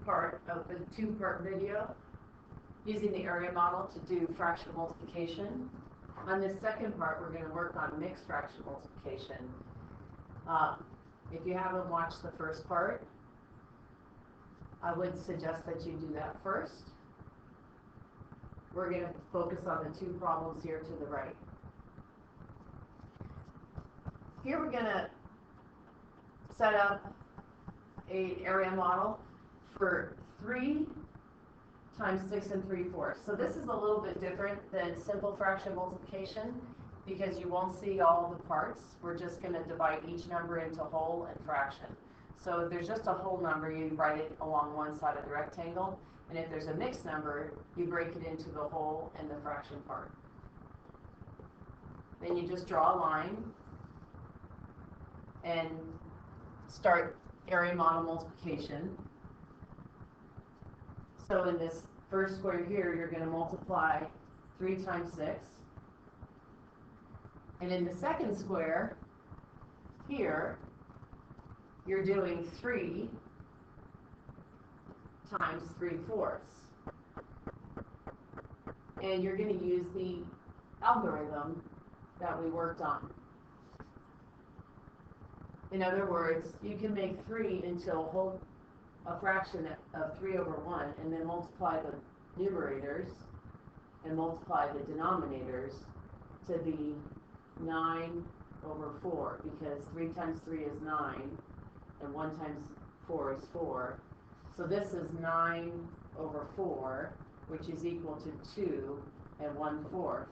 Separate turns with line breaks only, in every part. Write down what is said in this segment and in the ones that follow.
part of the two-part video using the area model to do fractional multiplication. On this second part, we're going to work on mixed fraction multiplication. If you haven't watched the first part, I would suggest that you do that first. We're going to focus on the two problems here to the right. Here we're going to set up an area model for 3 times 6 3/4. So this is a little bit different than simple fraction multiplication because you won't see all the parts. We're just going to divide each number into whole and fraction. So if there's just a whole number, you write it along one side of the rectangle. And if there's a mixed number, you break it into the whole and the fraction part. Then you just draw a line and start area model multiplication. So in this first square here, you're going to multiply 3 times 6. And in the second square here, you're doing 3 times 3/4. And you're going to use the algorithm that we worked on. In other words, you can make 3 into a fraction of 3/1 and then multiply the numerators and multiply the denominators to be 9/4 because 3 times 3 is 9 and 1 times 4 is 4. So this is 9/4, which is equal to 2 1/4.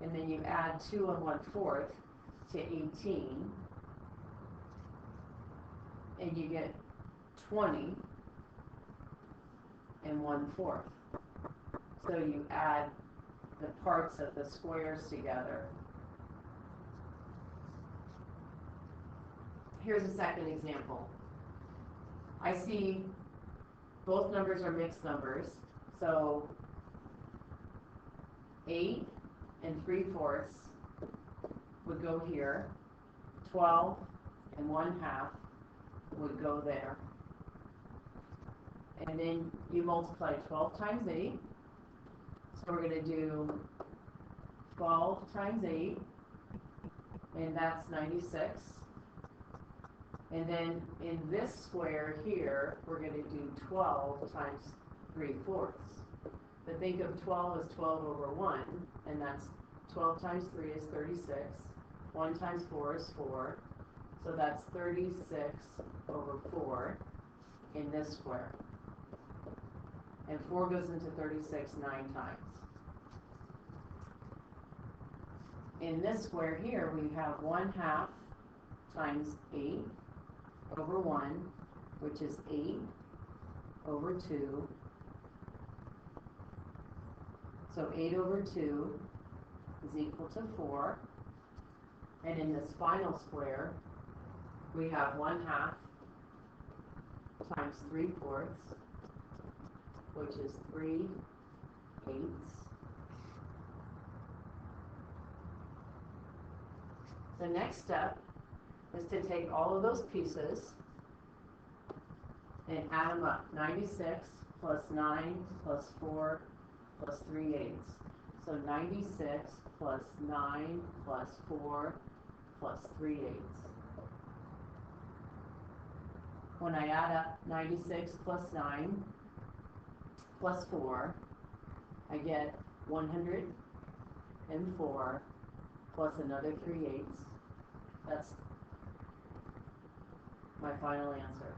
And then you add 2 1/4 to 18. And you get 20 1/4. So you add the parts of the squares together. Here's a second example. I see both numbers are mixed numbers, so 8 3/4 would go here, 12 1/2 would go there. And then you multiply 12 times 8. So we're going to do 12 times 8, and that's 96. And then in this square here, we're going to do 12 times 3/4. But think of 12 as 12/1, and that's 12 times 3 is 36. 1 times 4 is 4. So that's 36/4 in this square. And 4 goes into 36 9 times. In this square here, we have 1/2 times 8/1, which is 8/2. So 8/2 is equal to 4. And in this final square, we have 1/2 times 3/4, which is 3/8. The next step is to take all of those pieces and add them up. 96 plus 9 plus 4 plus 3/8. So 96 plus 9 plus 4 plus 3/8. When I add up 96 plus 9 plus 4, I get 104 plus another 3/8. That's my final answer.